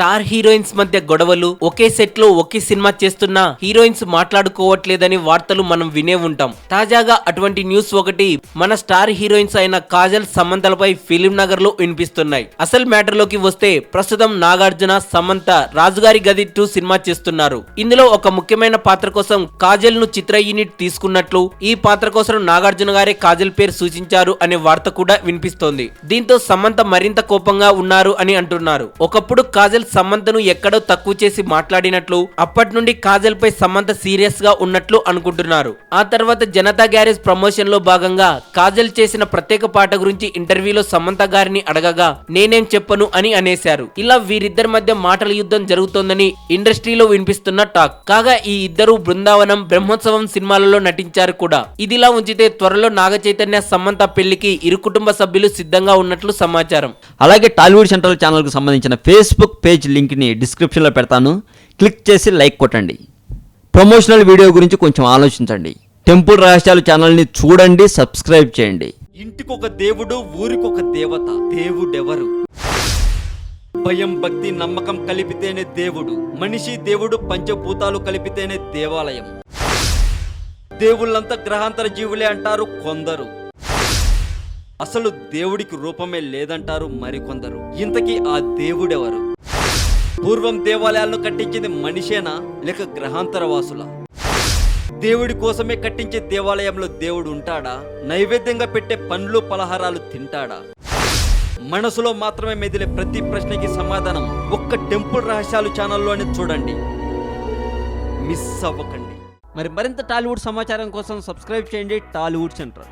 Star heroines మధ్య గొడవలు, ఒకే set లో ఒకే సినిమా చేస్తున్న హీరోయిన్స్ మాట్లాడుకోవట్లేదని వార్తలు మనం వినే ఉంటాం. తాజాగా అటువంటి న్యూస్ ఒకటి మన స్టార్ హీరోయిన్స్ అయిన కాజల్, సమంతలపై ఫిలిం నగర్ లో వినిపిస్తున్నాయి. అసలు మ్యాటర్ లోకి వస్తే ప్రస్తుతం నాగార్జున, సమంత రాజుగారి గది 2 సినిమా చేస్తున్నారు. ఇందులో ఒక ముఖ్యమైన పాత్ర కోసం కాజల్ ను చిత్ర యూనిట్ తీసుకున్నట్లు, ఈ పాత్ర కోసం నాగార్జున గారే కాజల్ పేరు సూచించారు అనే వార్త కూడా వినిపిస్తోంది. దీంతో సమంత మరింత కోపంగా ఉన్నారు అని అంటున్నారు. ఒకప్పుడు కాజల్ సమంతను ఎక్కడో తక్కువ చేసి మాట్లాడినట్లు, అప్పటి నుండి కాజల్ పై సమంత సీరియస్ గా ఉన్నట్లు అనుకుంటున్నారు. ఆ తర్వాత జనతా గ్యారేజ్ ప్రమోషన్ లో భాగంగా కాజల్ చేసిన ప్రత్యేక పాట గురించి ఇంటర్వ్యూలో సమంత గారిని అడగగా నేనేం చెప్పను అని అనేశారు. ఇలా వీరిద్దరి మధ్య మాటల యుద్ధం జరుగుతోందని ఇండస్ట్రీలో వినిపిస్తున్న టాక్. కాగా ఈ ఇద్దరు బృందావనం, బ్రహ్మోత్సవం సినిమాలలో నటించారు కూడా. ఇదిలా ఉంచితే త్వరలో నాగ చైతన్య, సమంత పెళ్లికి ఇరు కుటుంబ సభ్యులు సిద్ధంగా ఉన్నట్లు సమాచారం. అలాగే టాలీవుడ్ సెంట్రల్ ఛానల్ కు సంబంధించిన ఫేస్బుక్ పేజ్ లింక్ ని డిస్క్రిప్షన్ లో పెడతాను. క్లిక్ చేసి లైక్ కొట్టండి. ప్రమోషనల్ వీడియో గురించి కొంచెం ఆలోచించండి. టెంపుల్ రహస్యాలు ఛానల్ ని చూడండి, సబ్స్క్రైబ్ చేయండి. ఇంటికొక దేవుడు, ఊరికొక దేవత. దేవుడెవరు? భయం, భక్తి, నమ్మకం కలిపితేనే దేవుడు. మనిషి దేవుడు, పంచభూతాలు కలిపితేనే దేవాలయం. దేవుళ్ళంతా గ్రహాంతర జీవులే అంటారు కొందరు. అసలు దేవుడికి రూపమే లేదంటారు మరికొందరు. ఇంతకీ ఆ దేవుడెవరు? పూర్వం దేవాలయాలను కట్టించింది మనిషేనా, లేక గ్రహాంతర వాసులా? దేవుడి కోసమే కట్టించే దేవాలయంలో దేవుడు ఉంటాడా? నైవేద్యంగా పెట్టే పండ్లు, పలహారాలు తింటాడా? మనసులో మాత్రమే మెదిలే ప్రతి ప్రశ్నకి సమాధానం ఒక్క టెంపుల్ రహస్యాలు ఛానల్లోనే చూడండి. మిస్ అవ్వకండి. మరింత టాలీవుడ్ సమాచారం కోసం సబ్స్క్రైబ్ చేయండి టాలీవుడ్ సెంట్రల్.